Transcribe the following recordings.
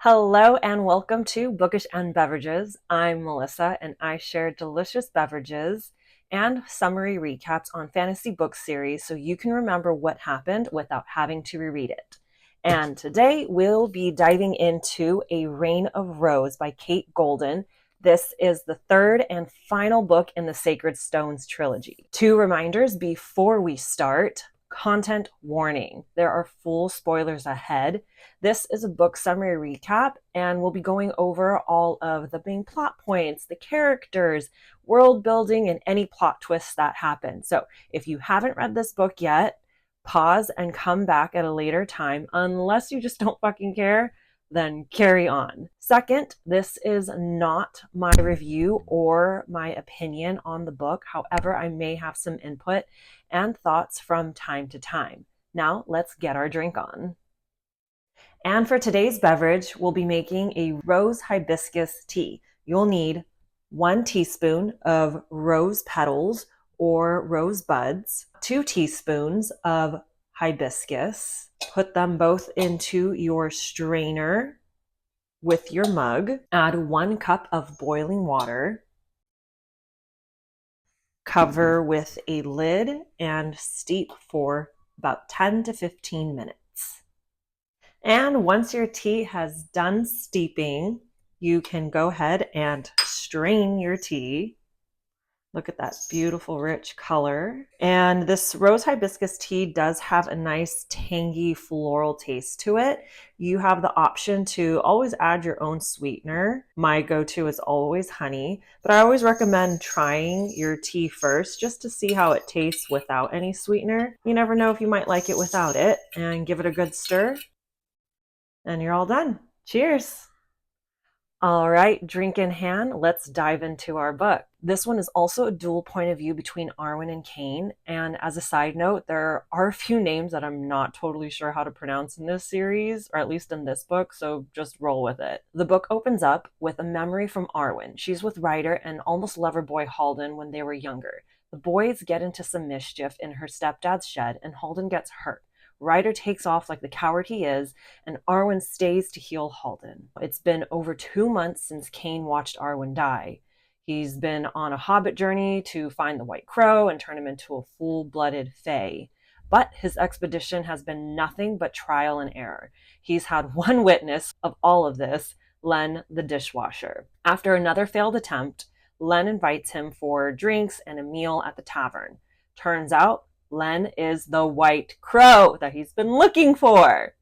Hello and welcome to Bookish and Beverages. I'm Melissa and I share delicious beverages and summary recaps on fantasy book series so you can remember what happened without having to reread it. And today we'll be diving into A Reign of Rose by Kate Golden. This is the third and final book in the Sacred Stones Trilogy. Two reminders before we start. Content warning. There are full spoilers ahead. This is a book summary recap, and we'll be going over all of the main plot points, the characters, world building, and any plot twists that happen. So if you haven't read this book yet, pause and come back at a later time. Unless you just don't fucking care, then carry on. Second, this is not my review or my opinion on the book. However, I may have some input and thoughts from time to time. Now, let's get our drink on. And for today's beverage, we'll be making a Rose Hibiscus Tea. You'll need 1 teaspoon of rose petals or rose buds, 2 teaspoons of hibiscus. Put them both into your strainer with your mug. Add 1 cup of boiling water. Cover with a lid and steep for about 10 to 15 minutes. And once your tea has done steeping, you can go ahead and strain your tea. Look at that beautiful, rich color. And this rose hibiscus tea does have a nice, tangy, floral taste to it. You have the option to always add your own sweetener. My go-to is always honey, but I always recommend trying your tea first just to see how it tastes without any sweetener. You never know if you might like it without it, and give it a good stir. And you're all done. Cheers. All right, drink in hand, let's dive into our book. This one is also a dual point of view between Arwen and Cain. And as a side note, there are a few names that I'm not totally sure how to pronounce in this series, or at least in this book, so just roll with it. The book opens up with a memory from Arwen. She's with Ryder and almost lover boy Halden when they were younger. The boys get into some mischief in her stepdad's shed and Halden gets hurt. Ryder takes off like the coward he is, and Arwen stays to heal Halden. It's been over 2 months since Cain watched Arwen die. He's been on a hobbit journey to find the White Crow and turn him into a full-blooded fae. But his expedition has been nothing but trial and error. He's had one witness of all of this, Len the dishwasher. After another failed attempt, Len invites him for drinks and a meal at the tavern. Turns out, Len is the White Crow that he's been looking for.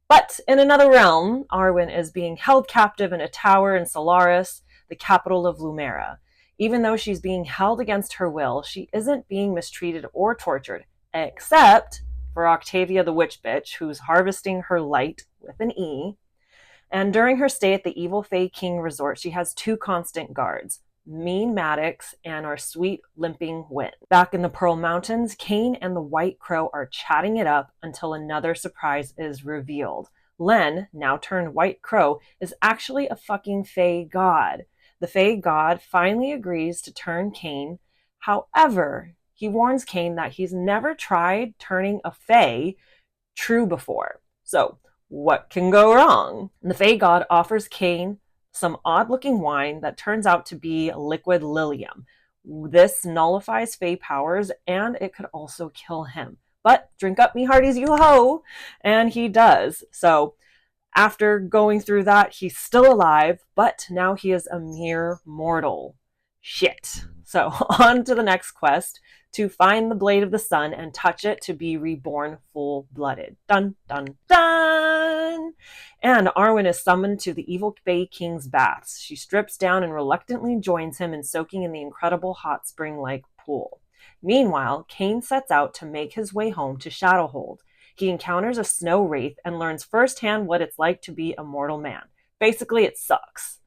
But in another realm, Arwen is being held captive in a tower in Solaris, the capital of Lumera. Even though she's being held against her will, she isn't being mistreated or tortured, except for Octavia the Witch Bitch, who's harvesting her light with an E. And during her stay at the Evil Fae King Resort, she has 2 constant guards, Mean Maddox and our sweet limping Wind. Back in the Pearl Mountains, Cain and the White Crow are chatting it up until another surprise is revealed. Len, now turned White Crow, is actually a fucking Fae god. The Fae god finally agrees to turn Cain. However, he warns Cain that he's never tried turning a Fae true before. So, what can go wrong? And the Fae god offers Cain some odd-looking wine that turns out to be liquid lilium. This nullifies Fae powers, and it could also kill him. But drink up me hearties, you ho! And he does. So after going through that, he's still alive, but now he is a mere mortal. Shit. So on to the next quest, to find the Blade of the Sun and touch it to be reborn full-blooded. Dun, dun, dun! And Arwen is summoned to the Evil Fae King's baths. She strips down and reluctantly joins him in soaking in the incredible hot spring-like pool. Meanwhile, Cain sets out to make his way home to Shadowhold. He encounters a snow wraith and learns firsthand what it's like to be a mortal man. Basically, it sucks.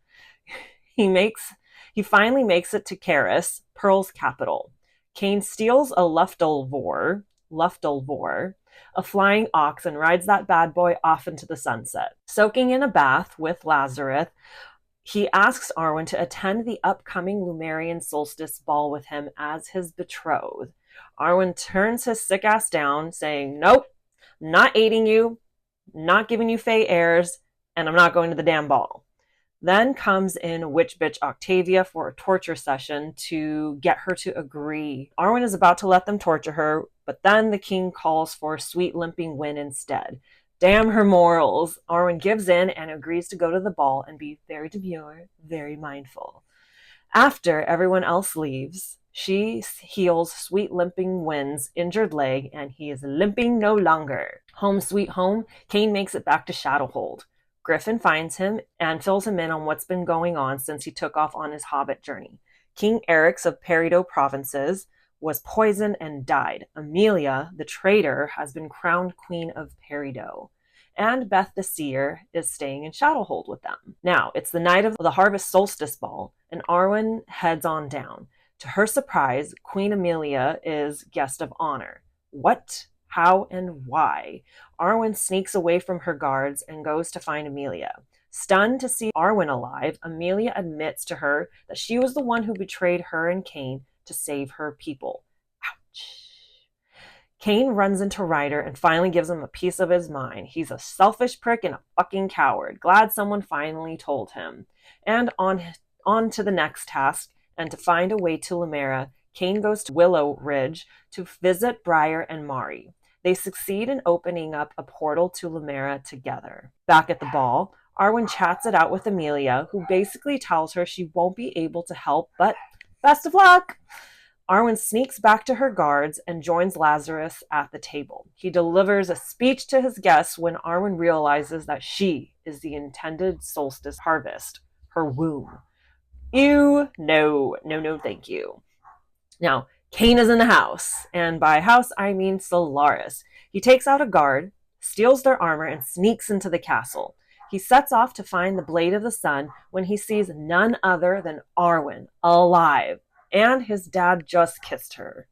He finally makes it to Karis, Pearl's capital. Cain steals a Luftelvor, a flying ox, and rides that bad boy off into the sunset. Soaking in a bath with Lazarus, he asks Arwen to attend the upcoming Lumerian solstice ball with him as his betrothed. Arwen turns his sick ass down, saying, "Nope, not aiding you, not giving you Fae airs, and I'm not going to the damn ball. Then comes in witch bitch Octavia for a torture session to get her to agree. Arwen is about to let them torture her, but then the king calls for Sweet Limping Wind instead. Damn her morals. Arwen gives in and agrees to go to the ball and be very demure, very mindful. After everyone else leaves, she heals Sweet Limping Wind's injured leg, and he is limping no longer. Home sweet home, Cain makes it back to Shadowhold. Griffin finds him and fills him in on what's been going on since he took off on his hobbit journey. King Eric's of Peridot provinces was poisoned and died. Amelia, the traitor, has been crowned Queen of Peridot. And Beth the Seer is staying in Shadowhold with them. Now, it's the night of the Harvest Solstice Ball, and Arwen heads on down. To her surprise, Queen Amelia is guest of honor. What? How and why? Arwen sneaks away from her guards and goes to find Amelia. Stunned to see Arwen alive, Amelia admits to her that she was the one who betrayed her and Cain to save her people. Ouch. Cain runs into Ryder and finally gives him a piece of his mind. He's a selfish prick and a fucking coward. Glad someone finally told him. And on to the next task, and to find a way to Limera, Cain goes to Willow Ridge to visit Briar and Mari. They succeed in opening up a portal to Limera together. Back at the ball, Arwen chats it out with Amelia, who basically tells her she won't be able to help, but best of luck! Arwen sneaks back to her guards and joins Lazarus at the table. He delivers a speech to his guests when Arwen realizes that she is the intended solstice harvest, her womb. Ew, no, thank you. Now, Cain is in the house, and by house I mean Solaris. He takes out a guard, steals their armor, and sneaks into the castle. He sets off to find the Blade of the Sun when he sees none other than Arwen, alive, and his dad just kissed her.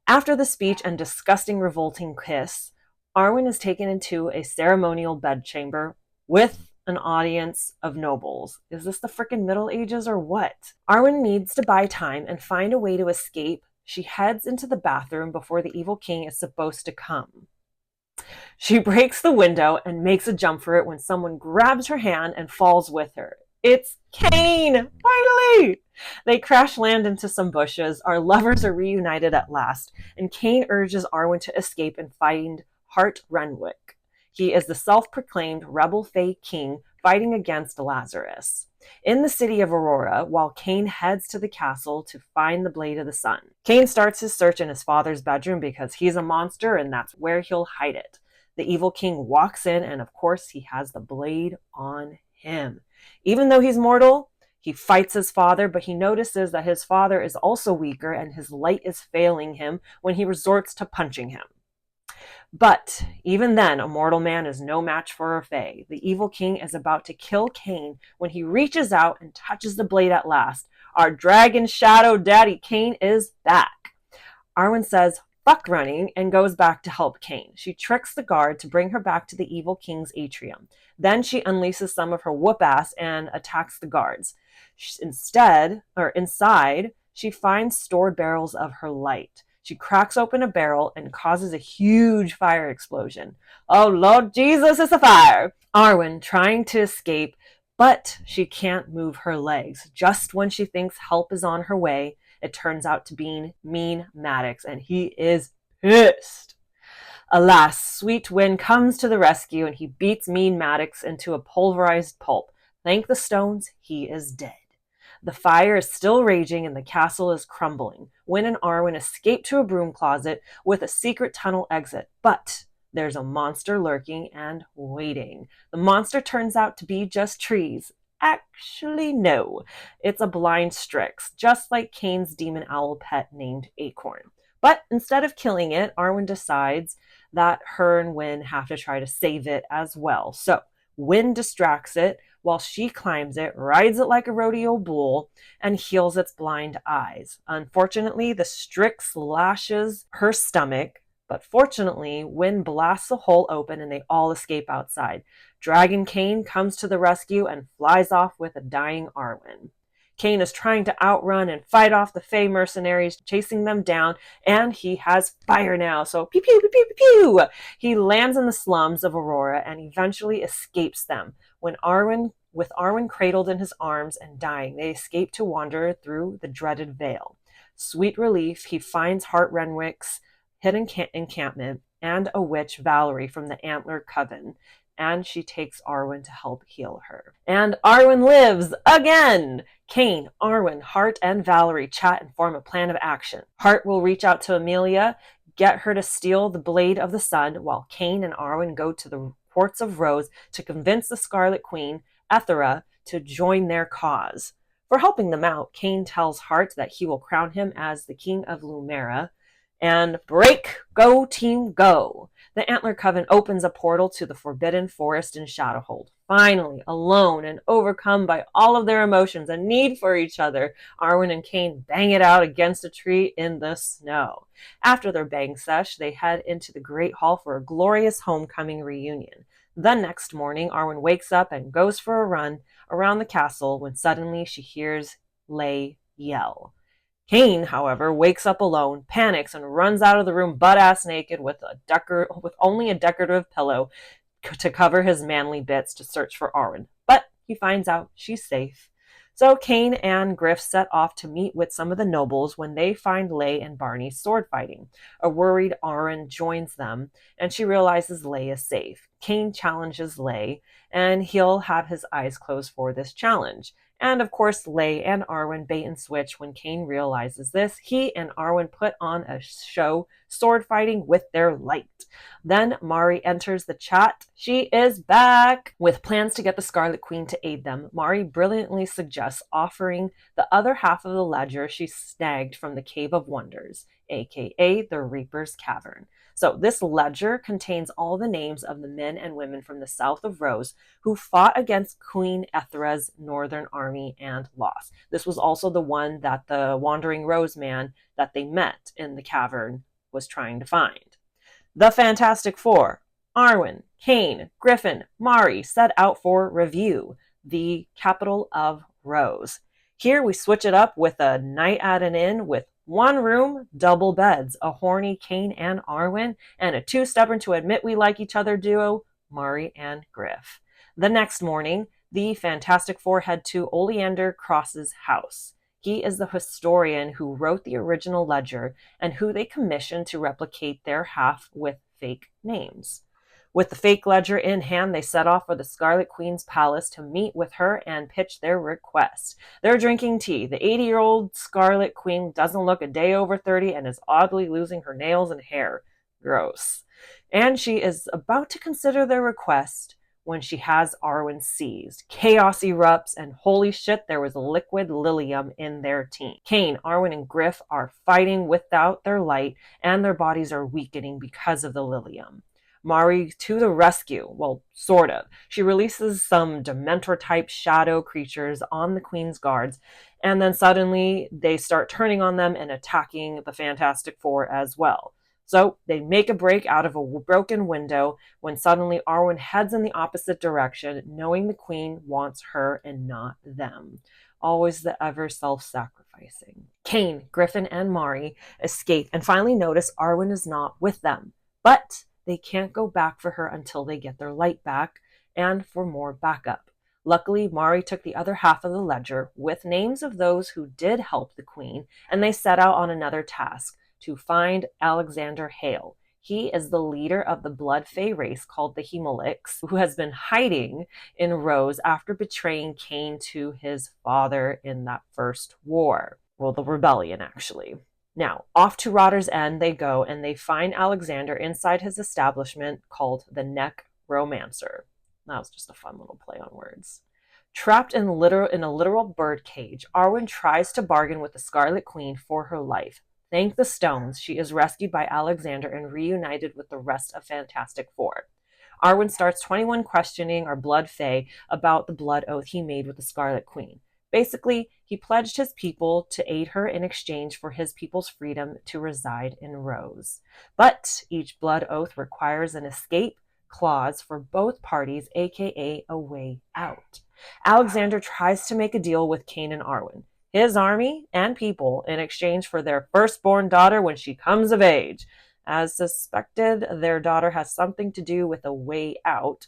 After the speech and disgusting, revolting kiss, Arwen is taken into a ceremonial bedchamber with an audience of nobles. Is this the frickin' Middle Ages or what? Arwen needs to buy time and find a way to escape. She heads into the bathroom before the evil king is supposed to come. She breaks the window and makes a jump for it when someone grabs her hand and falls with her. It's Cain! Finally! They crash land into some bushes. Our lovers are reunited at last, and Cain urges Arwen to escape and find Hart Renwick. He is the self-proclaimed rebel Fae king fighting against Lazarus. In the city of Aurora, while Cain heads to the castle to find the Blade of the Sun. Cain starts his search in his father's bedroom because he's a monster and that's where he'll hide it. The evil king walks in and of course he has the blade on him. Even though he's mortal, he fights his father, but he notices that his father is also weaker and his light is failing him when he resorts to punching him. But even then, a mortal man is no match for a fae. The evil king is about to kill Cain when he reaches out and touches the blade at last. Our dragon shadow daddy Cain is back. Arwen says, fuck running, and goes back to help Cain. She tricks the guard to bring her back to the evil king's atrium. Then she unleashes some of her whoop ass and attacks the guards. Inside, she finds stored barrels of her light. She cracks open a barrel and causes a huge fire explosion. Oh, Lord Jesus, it's a fire! Arwen trying to escape, but she can't move her legs. Just when she thinks help is on her way, it turns out to be Mean Maddox, and he is pissed. Alas, Sweet Wind comes to the rescue, and he beats Mean Maddox into a pulverized pulp. Thank the stones, he is dead. The fire is still raging and the castle is crumbling. Wynn and Arwen escape to a broom closet with a secret tunnel exit, but there's a monster lurking and waiting. The monster turns out to be just trees. Actually, no. It's a blind Strix, just like Cain's demon owl pet named Acorn. But instead of killing it, Arwen decides that her and Wynn have to try to save it as well. So Wynn distracts it while she climbs it, rides it like a rodeo bull, and heals its blind eyes. Unfortunately, the Strix lashes her stomach, but fortunately, Wynn blasts a hole open and they all escape outside. Dragon Cain comes to the rescue and flies off with a dying Arwen. Cain is trying to outrun and fight off the Fae mercenaries chasing them down, and he has fire now. So pew pew pew pew pew pew. He lands in the slums of Aurora and eventually escapes them. With Arwen cradled in his arms and dying, they escape to wander through the dreaded Vale. Sweet relief, he finds Hart Renwick's hidden encampment and a witch, Valerie, from the Antler Coven, and she takes Arwen to help heal her. And Arwen lives again! Cain, Arwen, Hart, and Valerie chat and form a plan of action. Hart will reach out to Amelia, get her to steal the Blade of the Sun, while Cain and Arwen go to the Quartz of Rose to convince the Scarlet Queen, Ethera, to join their cause. For helping them out, Cain tells Hart that he will crown him as the King of Lumera. And break, go team, go! The Antler Coven opens a portal to the Forbidden Forest in Shadowhold. Finally, alone and overcome by all of their emotions and need for each other, Arwen and Cain bang it out against a tree in the snow. After their bang sesh, they head into the Great Hall for a glorious homecoming reunion. The next morning, Arwen wakes up and goes for a run around the castle when suddenly she hears Lay yell. Cain, however, wakes up alone, panics, and runs out of the room butt-ass naked with only a decorative pillow to cover his manly bits to search for Arwen. But he finds out she's safe. So Cain and Griff set off to meet with some of the nobles when they find Lay and Barney sword fighting. A worried Arwen joins them, and she realizes Lay is safe. Cain challenges Lay, and he'll have his eyes closed for this challenge. And of course, Lay and Arwen bait and switch when Cain realizes this. He and Arwen put on a show, sword fighting with their light. Then Mari enters the chat. She is back! With plans to get the Scarlet Queen to aid them, Mari brilliantly suggests offering the other half of the ledger she snagged from the Cave of Wonders, aka the Reaper's Cavern. So this ledger contains all the names of the men and women from the south of Rose who fought against Queen Ethera's northern army and lost. This was also the one that the Wandering Rose man that they met in the cavern was trying to find. The Fantastic Four, Arwen, Cain, Griffin, Mari, set out for Review, the capital of Rose. Here we switch it up with a night at an inn with one room, double beds, a horny Cain and Arwen, and a too stubborn to admit we like each other duo, Mari and Griff. The next morning, the Fantastic Four head to Oleander Cross's house. He is the historian who wrote the original ledger and who they commissioned to replicate their half with fake names. With the fake ledger in hand, they set off for the Scarlet Queen's palace to meet with her and pitch their request. They're drinking tea. The 80-year-old Scarlet Queen doesn't look a day over 30 and is oddly losing her nails and hair. Gross. And she is about to consider their request when she has Arwen seized. Chaos erupts, and holy shit, there was liquid lilium in their tea. Cain, Arwen, and Griff are fighting without their light, and their bodies are weakening because of the lilium. Mari to the rescue. Well, sort of. She releases some Dementor-type shadow creatures on the Queen's guards, and then suddenly they start turning on them and attacking the Fantastic Four as well. So they make a break out of a broken window when suddenly Arwen heads in the opposite direction, knowing the Queen wants her and not them. Always the ever self-sacrificing. Cain, Griffin, and Mari escape and finally notice Arwen is not with them. But they can't go back for her until they get their light back and for more backup. Luckily, Mari took the other half of the ledger with names of those who did help the Queen, and they set out on another task to find Alexander Hale. He is the leader of the Blood Fae race called the Hemolix, who has been hiding in Rose after betraying Cain to his father in that first war. Well, the rebellion, actually. Now, off to Rotter's End they go, and they find Alexander inside his establishment called the Neck Romancer. That was just a fun little play on words. Trapped in a literal bird cage, Arwen tries to bargain with the Scarlet Queen for her life. Thank the stones, she is rescued by Alexander and reunited with the rest of Fantastic Four. Arwen starts 21 questioning our Blood Fae about the blood oath he made with the Scarlet Queen. Basically, he pledged his people to aid her in exchange for his people's freedom to reside in Rose. But each blood oath requires an escape, clause for both parties, aka a way out. Alexander tries to make a deal with Cain and Arwen, his army and people, in exchange for their firstborn daughter when she comes of age. As suspected, their daughter has something to do with a way out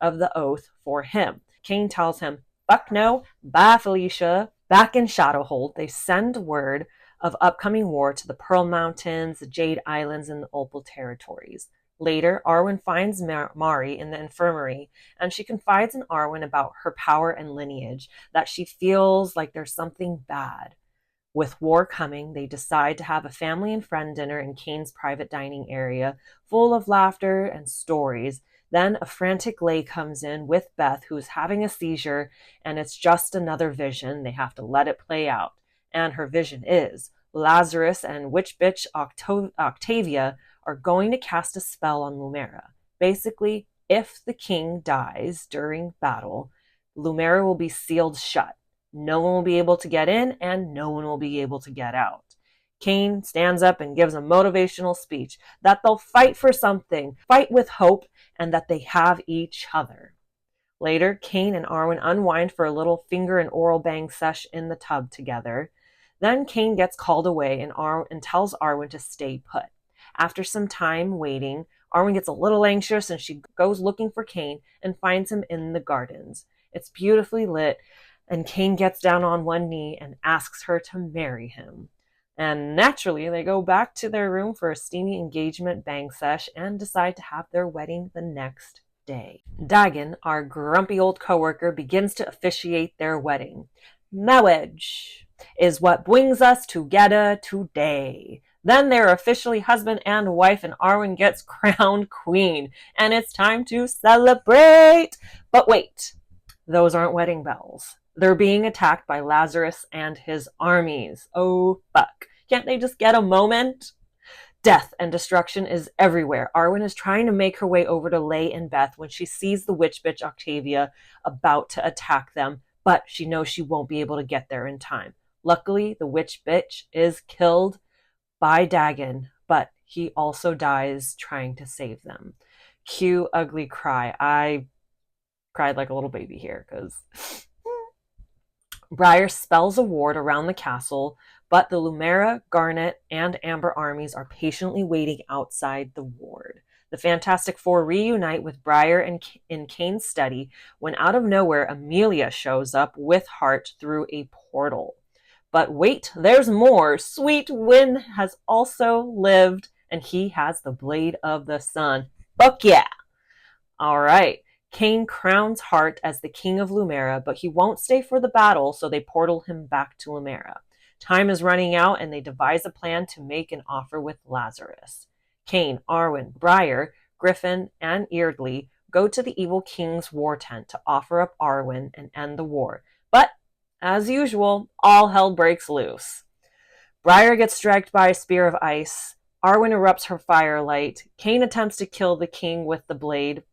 of the oath for him. Cain tells him, "Fuck no, bye Felicia." Back in Shadowhold, they send word of upcoming war to the Pearl Mountains, the Jade Islands, and the Opal Territories. Later, Arwen finds Mari in the infirmary, and she confides in Arwen about her power and lineage, that she feels like there's something bad. With war coming, they decide to have a family and friend dinner in Cain's private dining area, full of laughter and stories. Then a frantic Lay comes in with Beth, who's having a seizure, and it's just another vision. They have to let it play out. And her vision is Lazarus and witch bitch Octavia are going to cast a spell on Lumera. Basically, if the king dies during battle, Lumera will be sealed shut. No one will be able to get in, and no one will be able to get out. Cain stands up and gives a motivational speech that they'll fight for something, fight with hope, and that they have each other. Later, Cain and Arwen unwind for a little finger and oral bang sesh in the tub together. Then Cain gets called away and tells Arwen to stay put. After some time waiting, Arwen gets a little anxious and she goes looking for Cain and finds him in the gardens. It's beautifully lit, and Cain gets down on one knee and asks her to marry him. And naturally, they go back to their room for a steamy engagement bang sesh and decide to have their wedding the next day. Dagon, our grumpy old coworker, begins to officiate their wedding. Marriage is what brings us together today. Then they're officially husband and wife, and Arwen gets crowned queen, and it's time to celebrate. But wait, those aren't wedding bells. They're being attacked by Lazarus and his armies. Oh, fuck. Can't they just get a moment? Death and destruction is everywhere. Arwen is trying to make her way over to Lay and Beth when she sees the witch bitch Octavia about to attack them, but she knows she won't be able to get there in time. Luckily, the witch bitch is killed by Dagon, but he also dies trying to save them. Cue ugly cry. I cried like a little baby here because Briar spells a ward around the castle, but the Lumera, Garnet, and Amber armies are patiently waiting outside the ward. The Fantastic Four reunite with Briar in Cain's study when out of nowhere Amelia shows up with Hart through a portal. But wait, there's more. Sweet Win has also lived, and he has the Blade of the Sun. Fuck yeah! All right. Cain crowns Hart as the king of Lumera, but he won't stay for the battle, so they portal him back to Lumera. Time is running out, and they devise a plan to make an offer with Lazarus. Cain, Arwen, Briar, Griffin, and Eardley go to the evil king's war tent to offer up Arwen and end the war. But, as usual, all hell breaks loose. Briar gets struck by a spear of ice. Arwen erupts her firelight. Cain attempts to kill the king with the blade,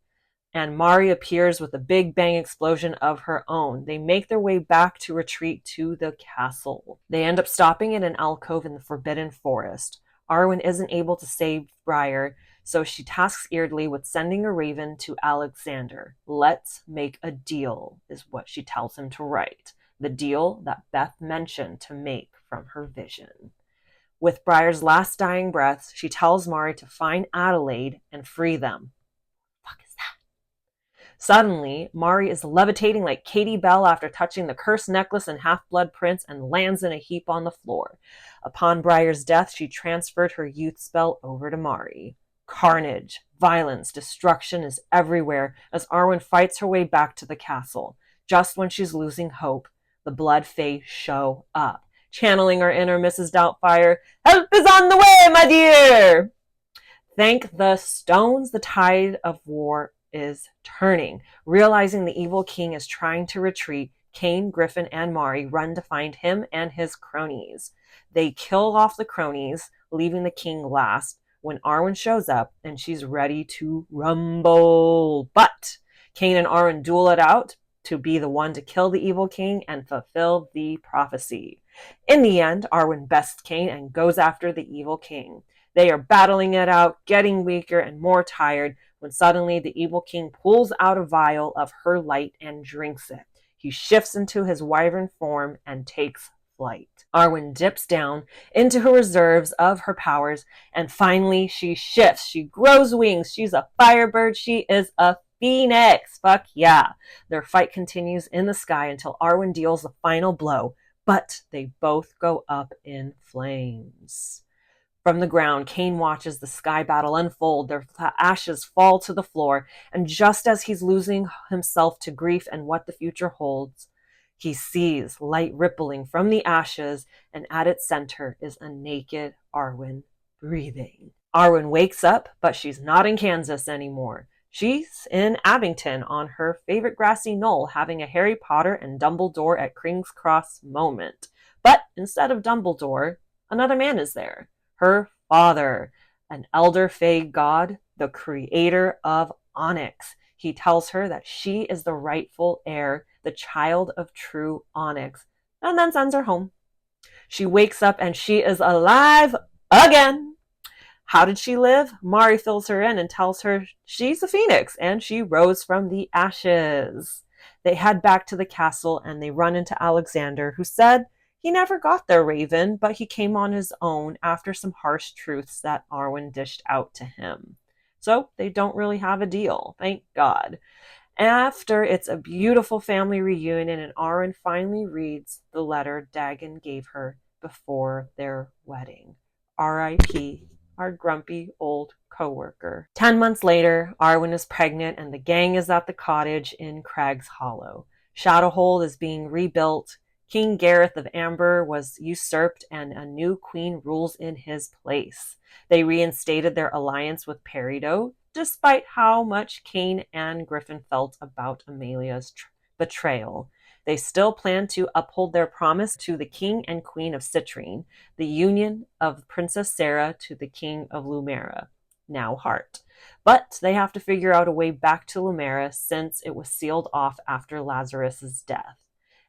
and Mari appears with a big bang explosion of her own. They make their way back to retreat to the castle. They end up stopping in an alcove in the Forbidden Forest. Arwen isn't able to save Briar, so she tasks Eardley with sending a raven to Alexander. Let's make a deal, is what she tells him to write. The deal that Beth mentioned to make from her vision. With Briar's last dying breaths, she tells Mari to find Adelaide and free them. What the fuck is that? Suddenly, Mari is levitating like Katie Bell after touching the cursed necklace and Half-Blood Prince and lands in a heap on the floor. Upon Briar's death, she transferred her youth spell over to Mari. Carnage, violence, destruction is everywhere as Arwen fights her way back to the castle. Just when she's losing hope, the Blood Fae show up. Channeling our inner Mrs. Doubtfire, help is on the way, my dear! Thank the stones, the tide of war is turning. Realizing the evil king is trying to retreat, Cain, Griffin, and Mari run to find him and his cronies. They kill off the cronies, leaving the king last, when Arwen shows up and she's ready to rumble. But Cain and Arwen duel it out to be the one to kill the evil king and fulfill the prophecy. In the end, Arwen bests Cain and goes after the evil king. They are battling it out, getting weaker and more tired, when suddenly the evil king pulls out a vial of her light and drinks it. He shifts into his wyvern form and takes flight. Arwen dips down into her reserves of her powers, and finally she shifts. She grows wings. She's a firebird. She is a phoenix. Fuck yeah. Their fight continues in the sky until Arwen deals the final blow, but they both go up in flames. From the ground, Cain watches the sky battle unfold. Their ashes fall to the floor, and just as he's losing himself to grief and what the future holds, he sees light rippling from the ashes, and at its center is a naked Arwen breathing. Arwen wakes up, but she's not in Kansas anymore. She's in Abington on her favorite grassy knoll, having a Harry Potter and Dumbledore at King's Cross moment. But instead of Dumbledore, another man is there. Her father, an elder fae god, the creator of Onyx. He tells her that she is the rightful heir, the child of true Onyx, and then sends her home. She wakes up and she is alive again. How did she live? Mari fills her in and tells her she's a phoenix and she rose from the ashes. They head back to the castle and they run into Alexander, who said he never got their raven, but he came on his own after some harsh truths that Arwen dished out to him. So they don't really have a deal, thank God. After, it's a beautiful family reunion, and Arwen finally reads the letter Dagon gave her before their wedding. R.I.P. our grumpy old co-worker. 10 months later, Arwen is pregnant and the gang is at the cottage in Crag's Hollow. Shadowhold is being rebuilt. King Gareth of Amber was usurped and a new queen rules in his place. They reinstated their alliance with Peridot, despite how much Cain and Griffin felt about Amelia's betrayal. They still plan to uphold their promise to the king and queen of Citrine, the union of Princess Sarah to the king of Lumera, now Hart. But they have to figure out a way back to Lumera since it was sealed off after Lazarus's death.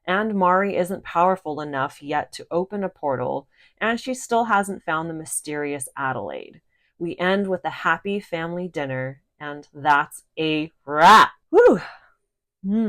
And Mari isn't powerful enough yet to open a portal, and she still hasn't found the mysterious Adelaide. We end with a happy family dinner, and that's a wrap. Woo!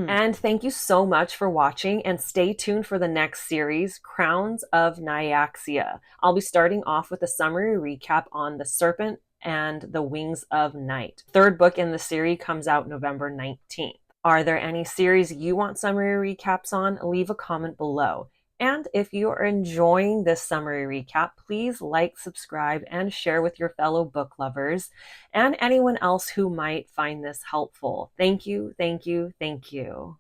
And thank you so much for watching, and stay tuned for the next series, Crowns of Nyaxia. I'll be starting off with a summary recap on The Serpent and the Wings of Night. Third book in the series comes out November 19th. Are there any series you want summary recaps on? Leave a comment below. And if you are enjoying this summary recap, please like, subscribe, and share with your fellow book lovers and anyone else who might find this helpful. Thank you, thank you, thank you.